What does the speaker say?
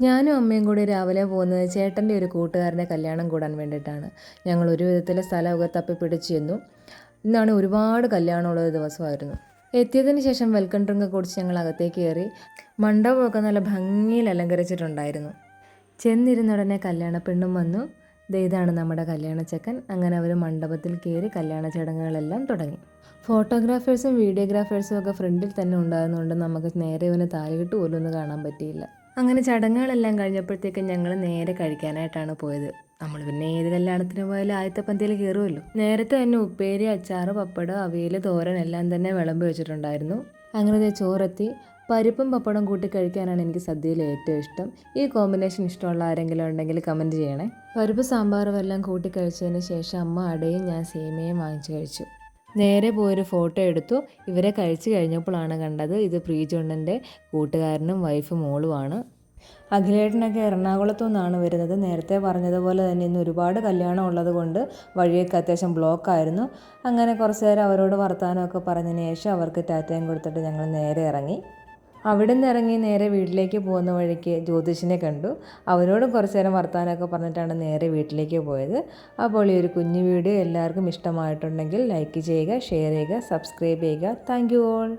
ഞാനും അമ്മയും കൂടി രാവിലെ പോകുന്നത് ചേട്ടൻ്റെ ഒരു കൂട്ടുകാരൻ്റെ കല്യാണം കൂടാൻ വേണ്ടിയിട്ടാണ്. ഞങ്ങൾ ഒരു വിധത്തിലെ സ്ഥലമൊക്കെ തപ്പി പിടിച്ചു ചെന്നു. ഇന്നാണ് ഒരുപാട് കല്യാണമുള്ള ഒരു ദിവസമായിരുന്നു. എത്തിയതിന് ശേഷം വെൽക്കം ഡ്രിങ്ക് കുടിച്ച് ഞങ്ങൾ അകത്തേക്ക് കയറി. മണ്ഡപമൊക്കെ നല്ല ഭംഗിയിൽ അലങ്കരിച്ചിട്ടുണ്ടായിരുന്നു. ചെന്നിരുന്നുടനെ കല്യാണ പെണ്ണും വന്നു. ഇതാണ് നമ്മുടെ കല്യാണച്ചക്കൻ. അങ്ങനെ അവർ മണ്ഡപത്തിൽ കയറി കല്യാണ ചടങ്ങുകളെല്ലാം തുടങ്ങി. ഫോട്ടോഗ്രാഫേഴ്സും വീഡിയോഗ്രാഫേഴ്സും ഒക്കെ ഫ്രണ്ടിൽ തന്നെ ഉണ്ടായിരുന്നുകൊണ്ട് നമുക്ക് നേരെ ഇവന് താലികെട്ട് പോലും ഒന്നും കാണാൻ പറ്റിയില്ല. അങ്ങനെ ചടങ്ങുകളെല്ലാം കഴിഞ്ഞപ്പോഴത്തേക്കും ഞങ്ങൾ നേരെ കഴിക്കാനായിട്ടാണ് പോയത്. നമ്മൾ പിന്നെ ഏത് കല്യാണത്തിന് പോയാലും ആദ്യത്തെ പന്തിയിൽ കയറുമല്ലോ. നേരത്തെ തന്നെ ഉപ്പേരി, അച്ചാറ്, പപ്പടം, അവിയൽ, തോരൻ എല്ലാം തന്നെ വിളമ്പി വെച്ചിട്ടുണ്ടായിരുന്നു. അങ്ങനെ ചോറെത്തി. പരിപ്പും പപ്പടം കൂട്ടി കഴിക്കാനാണ് എനിക്ക് സദ്യയിൽ ഏറ്റവും ഇഷ്ടം. ഈ കോമ്പിനേഷൻ ഇഷ്ടമുള്ള ആരെങ്കിലും ഉണ്ടെങ്കിൽ കമൻറ്റ് ചെയ്യണേ. പരിപ്പ് സാമ്പാറും എല്ലാം കൂട്ടി കഴിച്ചതിന് ശേഷം അമ്മ അടയും ഞാൻ സേമിയയും വാങ്ങിച്ചു കഴിച്ചു. നേരെ പോയൊരു ഫോട്ടോ എടുത്തു. ഇവരെ കഴിച്ചു കഴിഞ്ഞപ്പോഴാണ് കണ്ടത് ഇത് പ്രീജുണ്ണൻ്റെ കൂട്ടുകാരനും വൈഫ് മോളുമാണ്. അഖിലേട്ടനൊക്കെ എറണാകുളത്തു നിന്നാണ് വരുന്നത്. നേരത്തെ പറഞ്ഞതുപോലെ തന്നെ ഇന്ന് ഒരുപാട് കല്യാണം ഉള്ളത് കൊണ്ട് വഴിയൊക്കെ അത്യാവശ്യം ബ്ലോക്കായിരുന്നു. അങ്ങനെ കുറച്ച് നേരം അവരോട് വർത്തമാനമൊക്കെ പറഞ്ഞതിന് ശേഷം അവർക്ക് ടാറ്റയും കൊടുത്തിട്ട് ഞങ്ങൾ നേരെ ഇറങ്ങി. അവിടെ നിന്ന് ഇറങ്ങി നേരെ വീട്ടിലേക്ക് പോകുന്ന വഴിക്ക് ജ്യോതിഷിനെ കണ്ടു. അവരോടും കുറച്ച് നേരം വർത്തമാനമൊക്കെ പറഞ്ഞിട്ടാണ് നേരെ വീട്ടിലേക്ക് പോയത്. അപ്പോൾ ഈ ഒരു കുഞ്ഞു വീഡിയോ എല്ലാവർക്കും ഇഷ്ടമായിട്ടുണ്ടെങ്കിൽ ലൈക്ക് ചെയ്യുക, ഷെയർ ചെയ്യുക, സബ്സ്ക്രൈബ് ചെയ്യുക. Thank you all.